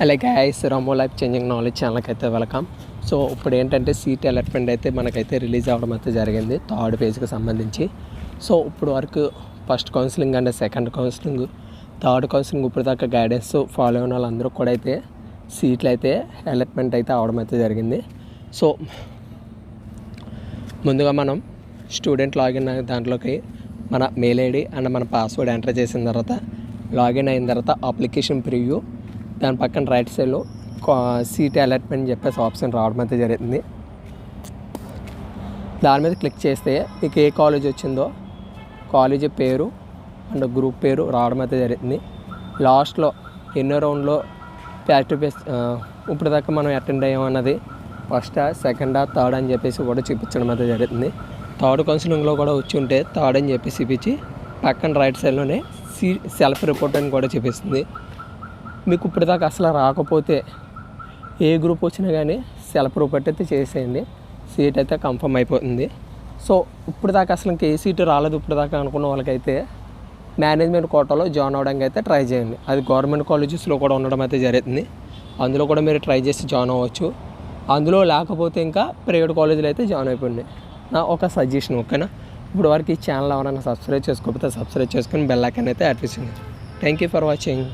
Hello guys, రామో life changing knowledge ఛానల్కి అయితే వెల్కమ్. సో ఇప్పుడు ఏంటంటే సీట్ అలాట్మెంట్ అయితే మనకైతే రిలీజ్ అవ్వడం అయితే జరిగింది థర్డ్ ఫేజ్కి సంబంధించి. సో ఇప్పుడు వరకు ఫస్ట్ కౌన్సిలింగ్ అంటే సెకండ్ కౌన్సిలింగ్, థర్డ్ కౌన్సిలింగ్ ఇప్పుడు దాకా గైడెన్స్ ఫాలో అయిన వాళ్ళందరూ కూడా అయితే సీట్లు అయితే అలాట్మెంట్ అయితే అవడం అయితే జరిగింది. సో ముందుగా మనం స్టూడెంట్ లాగిన్ దాంట్లోకి మన మెయిల్ ఐడి అండ్ మన పాస్వర్డ్ ఎంటర్ చేసిన తర్వాత లాగిన్ అయిన తర్వాత అప్లికేషన్ ప్రివ్యూ, దాని పక్కన రైట్ సైడ్లో సీట్ అలాట్మెంట్ చెప్పేసి ఆప్షన్ రావడం అయితే జరుగుతుంది. దాని మీద క్లిక్ చేస్తే మీకు ఏ కాలేజ్ వచ్చిందో కాలేజీ పేరు అండ్ గ్రూప్ పేరు రావడం అయితే జరుగుతుంది. లాస్ట్లో ఎన్నో రౌండ్లో ప్రాక్టీస్ ఇప్పుడు దాకా మనం అటెండ్ అయ్యామన్నది ఫస్టా సెకండా థర్డ్ అని చెప్పేసి కూడా చూపించడం అయితే జరుగుతుంది. థర్డ్ కౌన్సిలింగ్లో కూడా వచ్చి ఉంటే థర్డ్ అని చెప్పి చూపించి పక్కన రైట్ సైడ్లోనే సెల్ఫ్ రిపోర్ట్ అని కూడా చూపిస్తుంది. మీకు ఇప్పటిదాకా అసలు రాకపోతే ఏ గ్రూప్ వచ్చినా కానీ సెల్ఫ్ రిపోర్ట్ అయితే చేసేయండి, సీట్ అయితే కన్ఫర్మ్ అయిపోతుంది. సో ఇప్పుడు దాకా అసలు ఇంక ఏ సీటు రాలేదు ఇప్పుడు దాకా అనుకున్న వాళ్ళకైతే మేనేజ్మెంట్ కోటాలో జాయిన్ అవ్వడానికి అయితే ట్రై చేయండి. అది గవర్నమెంట్ కాలేజెస్లో కూడా ఉండడం అయితే జరుగుతుంది, అందులో కూడా మీరు ట్రై చేసి జాయిన్ అవ్వచ్చు. అందులో లేకపోతే ఇంకా ప్రైవేట్ కాలేజీలో అయితే జాయిన్ అయిపోయింది. నా ఒక సజెషన్, ఓకేనా? ఇప్పుడు వరకు ఈ ఛానల్ ఎవరైనా సబ్స్క్రైబ్ చేసుకోకపోతే సబ్స్క్రైబ్ చేసుకొని బెల్ ఐకాన్ అయితే యాడ్ చేయండి. Thank you for watching.